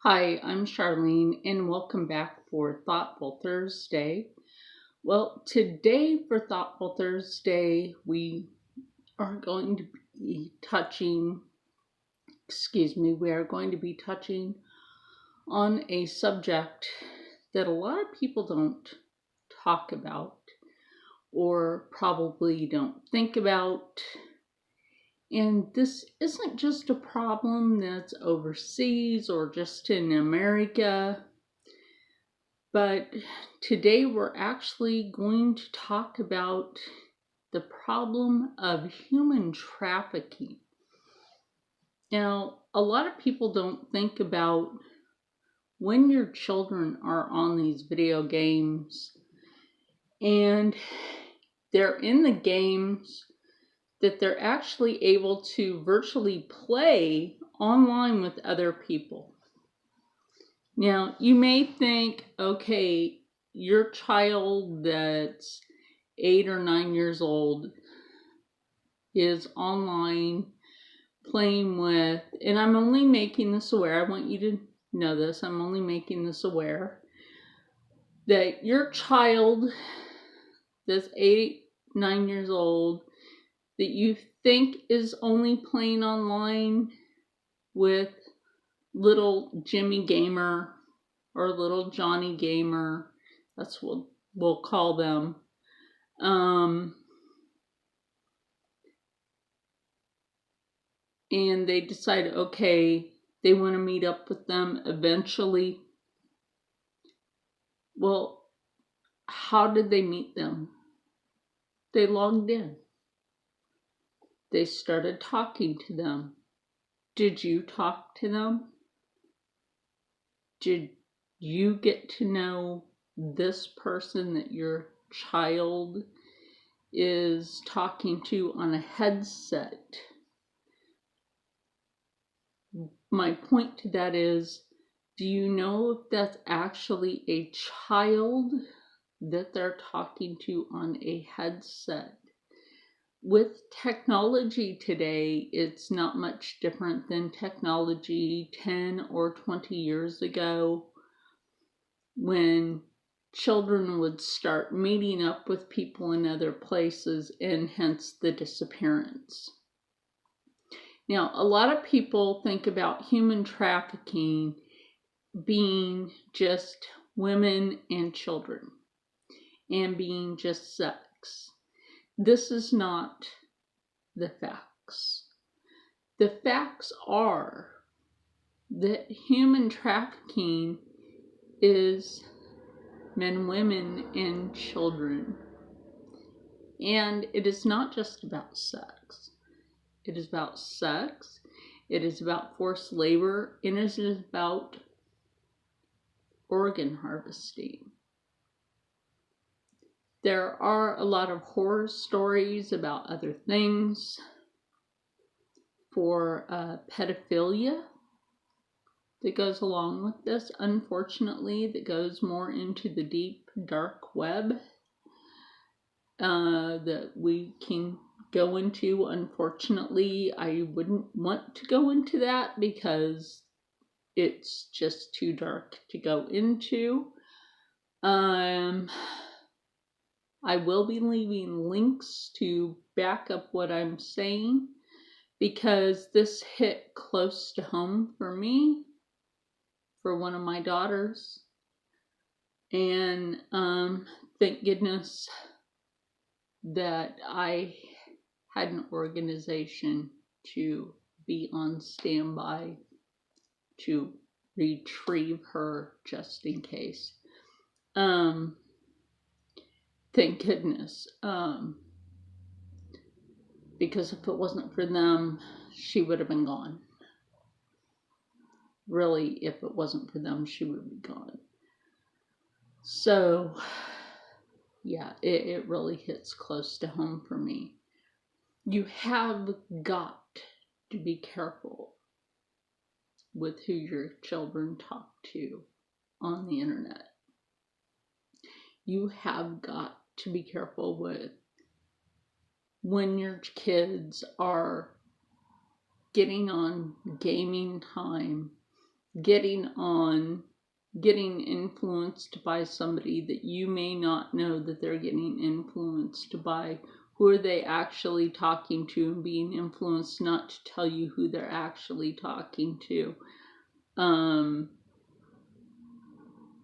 Hi, I'm Charlene, and welcome back for Thoughtful Thursday. Well, today for Thoughtful Thursday, we are going to be touching, we are going to be touching on a subject that a lot of people don't talk about or probably don't think about. And this isn't just a problem that's overseas or just in America. But today we're actually going to talk about the problem of human trafficking. Now, a lot of people don't think about when your children are on these video games and they're in the games that they're actually able to virtually play online with other people. Now, you may think, okay, your child that's 8 or 9 years old is online playing with, and I'm only making this aware, I want you to know this, I'm only making this aware, that your child that's 8, 9 years old that you think is only playing online with little Jimmy Gamer or little Johnny Gamer, that's what we'll call them. And they decide, okay, they want to meet up with them eventually. Well, how did they meet them? They logged in. They started talking to them. Did you talk to them? Did you get to know this person that your child is talking to on a headset? My point to that is, do you know if that's actually a child that they're talking to on a headset? With technology today, it's not much different than technology 10 or 20 years ago when children would start meeting up with people in other places, and hence the disappearance. Now, a lot of people think about human trafficking being just women and children and being just sex. This is not the facts. The facts are that human trafficking is men, women, and children. And it is not just about sex. It is about sex, it is about forced labor, and it is about organ harvesting. There are a lot of horror stories about other things. For pedophilia that goes along with this, unfortunately, that goes more into the deep, dark web that we can go into. Unfortunately, I wouldn't want to go into that because it's just too dark to go into. I will be leaving links to back up what I'm saying because this hit close to home for me, for one of my daughters. And thank goodness that I had an organization to be on standby to retrieve her just in case. Thank goodness. Because if it wasn't for them, she would have been gone. Really, if it wasn't for them, she would be gone. So, yeah, it really hits close to home for me. You have got to be careful with who your children talk to on the internet. You have got to be careful with when your kids are getting on gaming time getting influenced by somebody that you may not know that they're getting influenced by. Who are they actually talking to, and being influenced not to tell you who they're actually talking to.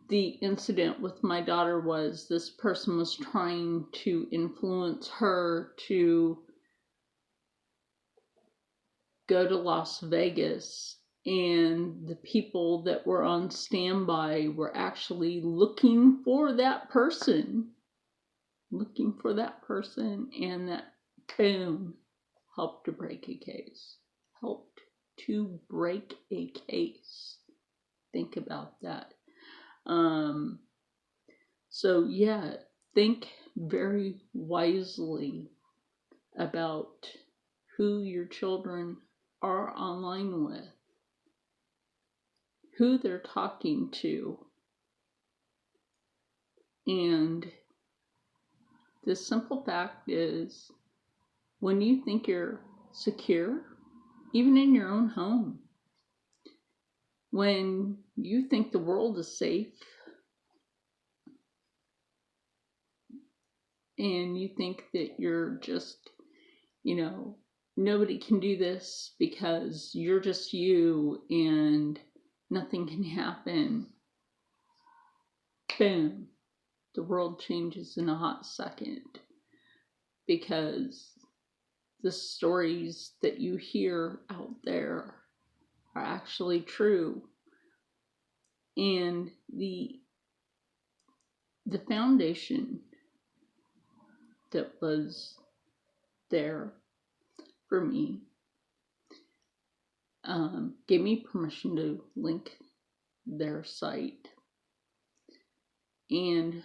The incident with my daughter was this person was trying to influence her to go to Las Vegas, and the people that were on standby were actually looking for that person, and that, boom, helped to break a case. Think about that. So yeah, think very wisely about who your children are online with, who they're talking to, and the simple fact is, when you think you're secure, even in your own home, when you think the world is safe, and you think that you're just, nobody can do this because you're just you and nothing can happen, boom, the world changes in a hot second, because the stories that you hear out there are actually true. And the foundation that was there for me gave me permission to link their site, and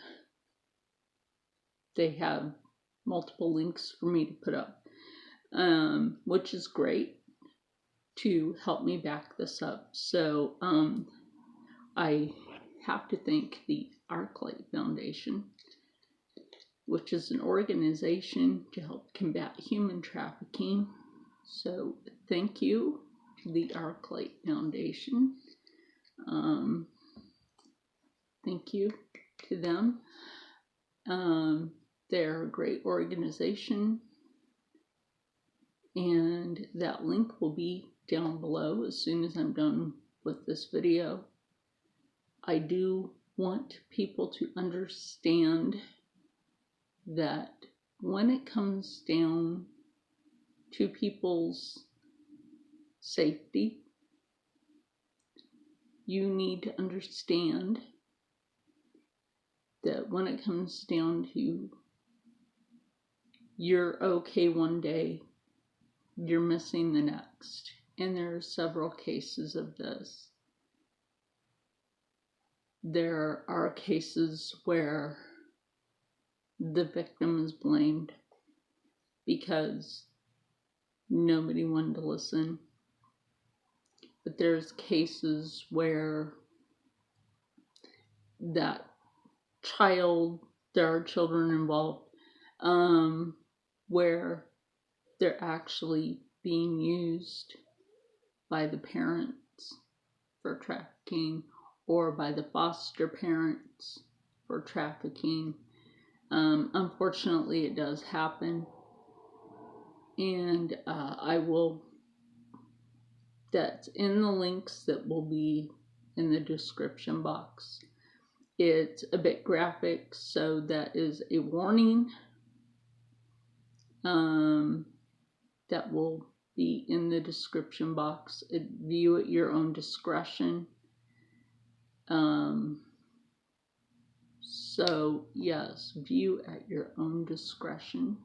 they have multiple links for me to put up, which is great to help me back this up. So I have to thank the ArcLight Foundation, which is an organization to help combat human trafficking. So thank you to the ArcLight Foundation. Thank you to them. They're a great organization, and that link will be down below as soon as I'm done with this video. I do want people to understand that when it comes down to people's safety, you need to understand that when it comes down to you're okay one day, you're missing the next. And there are several cases of this. There are cases where the victim is blamed because nobody wanted to listen. But there's cases where there are children involved, where they're actually being used by the parents for trafficking, or by the foster parents for trafficking. Unfortunately, it does happen, and that's in the links that will be in the description box. It's a bit graphic, so that is a warning. That will be in the description box. View at your own discretion. So yes, view at your own discretion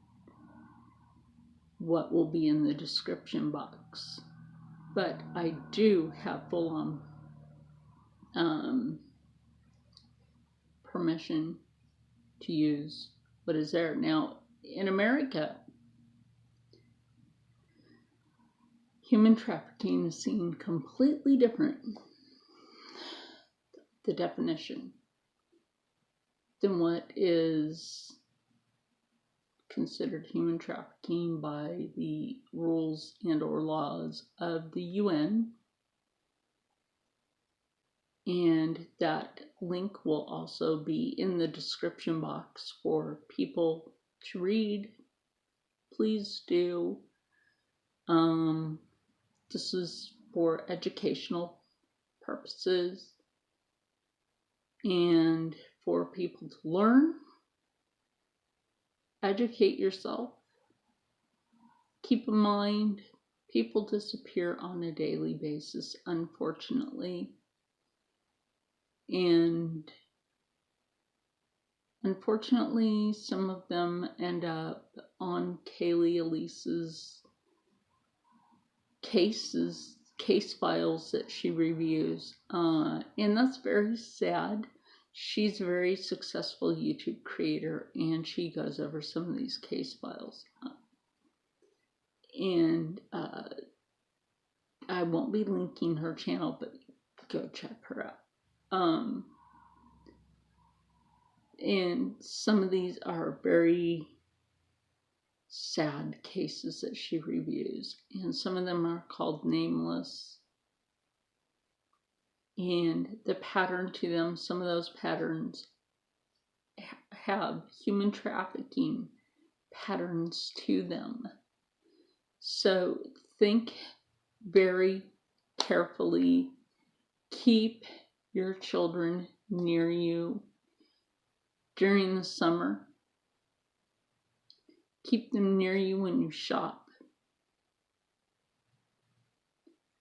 what will be in the description box. But I do have full-on permission to use what is there. Now, in America, human trafficking is seen completely different, the definition, than what is considered human trafficking by the rules and or laws of the UN And that link will also be in the description box for people to read. Please do. This is for educational purposes and for people to learn, educate yourself. Keep in mind, people disappear on a daily basis, unfortunately. And unfortunately, some of them end up on Kayleigh Elise's case files that she reviews. And that's very sad. She's a very successful YouTube creator, and she goes over some of these case files. And I won't be linking her channel, but go check her out. And some of these are very sad cases that she reviews, and some of them are called Nameless. And the pattern to them, some of those patterns have human trafficking patterns to them. So think very carefully. Keep your children near you during the summer. Keep them near you when you shop.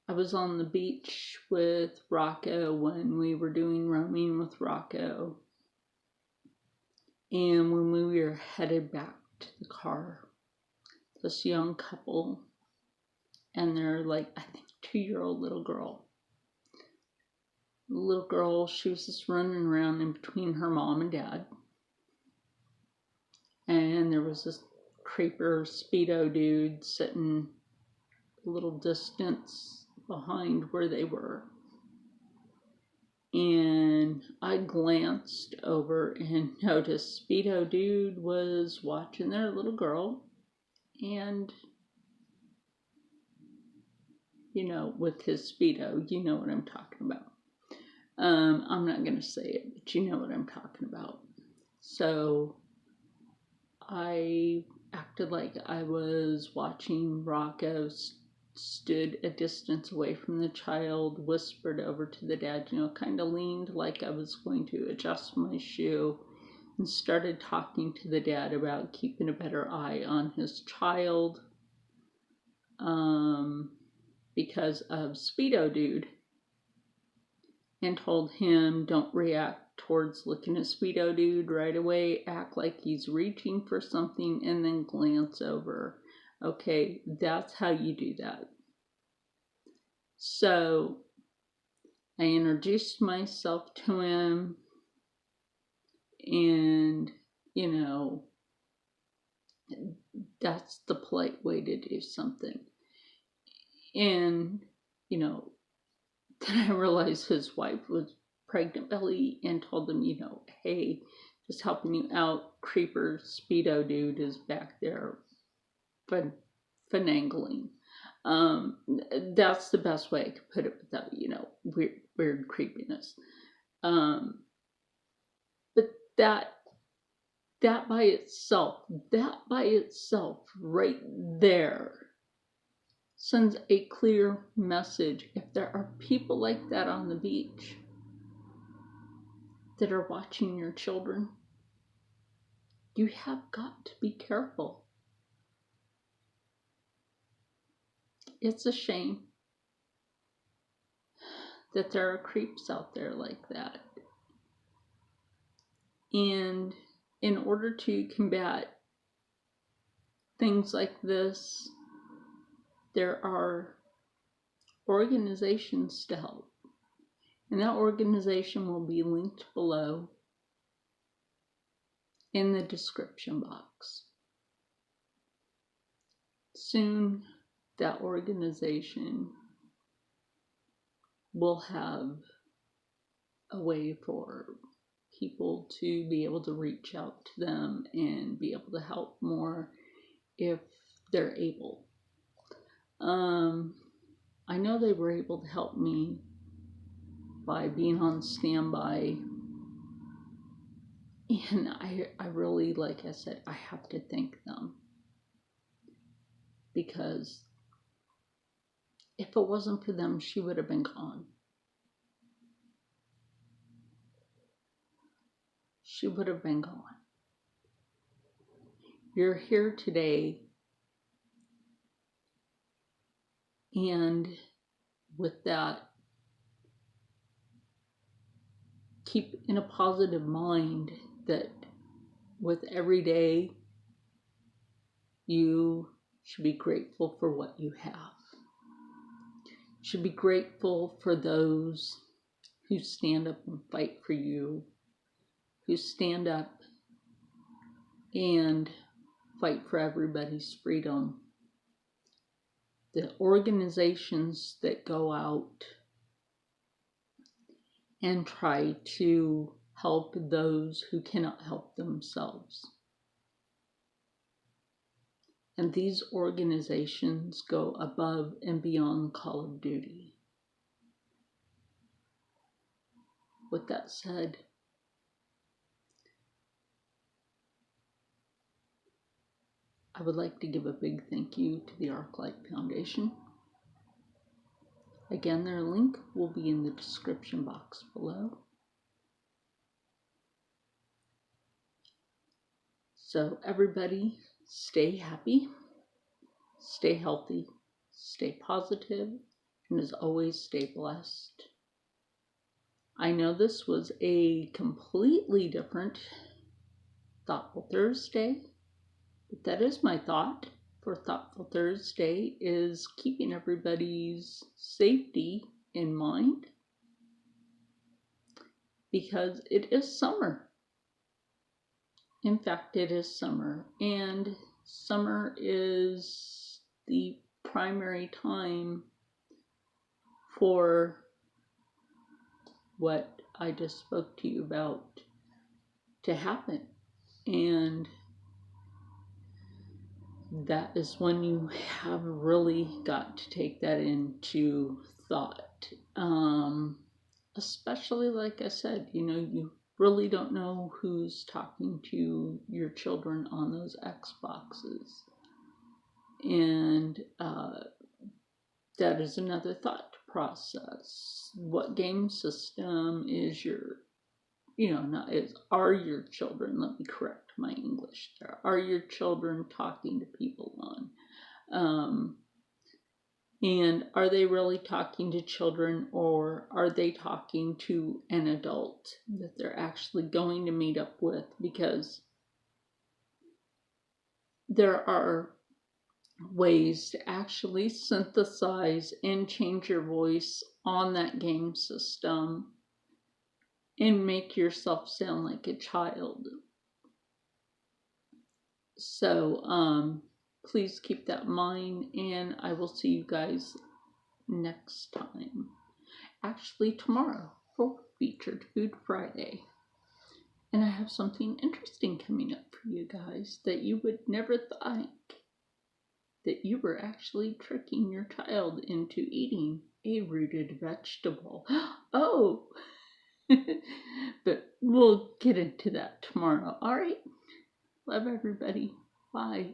I was on the beach with Rocco when we were doing roaming with Rocco. And when we were headed back to the car, this young couple and their, I think, 2-year-old little girl. The little girl, she was just running around in between her mom and dad. And there was this creeper Speedo dude sitting a little distance behind where they were. And I glanced over and noticed Speedo dude was watching their little girl. And, with his Speedo, you know what I'm talking about. I'm not going to say it, but you know what I'm talking about. So I acted like I was watching. Rocco stood a distance away from the child, whispered over to the dad, kind of leaned like I was going to adjust my shoe, and started talking to the dad about keeping a better eye on his child because of Speedo dude, and told him, don't react towards looking at Speedo dude right away, act like he's reaching for something, and then glance over. Okay, that's how you do that. So I introduced myself to him, and that's the polite way to do something. And then I realized his wife was pregnant belly, and told them, hey, just helping you out, creeper Speedo dude is back there finagling. That's the best way I could put it without, weird creepiness. But that by itself right there sends a clear message. If there are people like that on the beach that are watching your children, you have got to be careful. It's a shame that there are creeps out there like that. And in order to combat things like this, there are organizations to help. And that organization will be linked below in the description box. Soon, that organization will have a way for people to be able to reach out to them and be able to help more if they're able. I know they were able to help me by being on standby. And I really, like I said, I have to thank them. Because if it wasn't for them, she would have been gone. She would have been gone. You're here today, and with that, keep in a positive mind that with every day, you should be grateful for what you have. You should be grateful for those who stand up and fight for you, who stand up and fight for everybody's freedom. The organizations that go out and try to help those who cannot help themselves. And these organizations go above and beyond Call of Duty. With that said, I would like to give a big thank you to the ArcLight Foundation. Again, their link will be in the description box below. So everybody, stay happy, stay healthy, stay positive, and as always, stay blessed. I know this was a completely different Thoughtful Thursday, but that is my thought for Thoughtful Thursday, is keeping everybody's safety in mind, because it is summer. In fact, it is summer, and summer is the primary time for what I just spoke to you about to happen. And that is when you have really got to take that into thought. Especially, like I said, you really don't know who's talking to your children on those Xboxes. And that is another thought to process. What game system is are your children, let me correct my English there, are your children talking to people on? And are they really talking to children, or are they talking to an adult that they're actually going to meet up with? Because there are ways to actually synthesize and change your voice on that game system and make yourself sound like a child. So, please keep that in mind, and I will see you guys next time. Actually, tomorrow for Featured Food Friday. And I have something interesting coming up for you guys that you would never think that you were actually tricking your child into eating a rooted vegetable. Oh! But we'll get into that tomorrow. All right. Love everybody. Bye.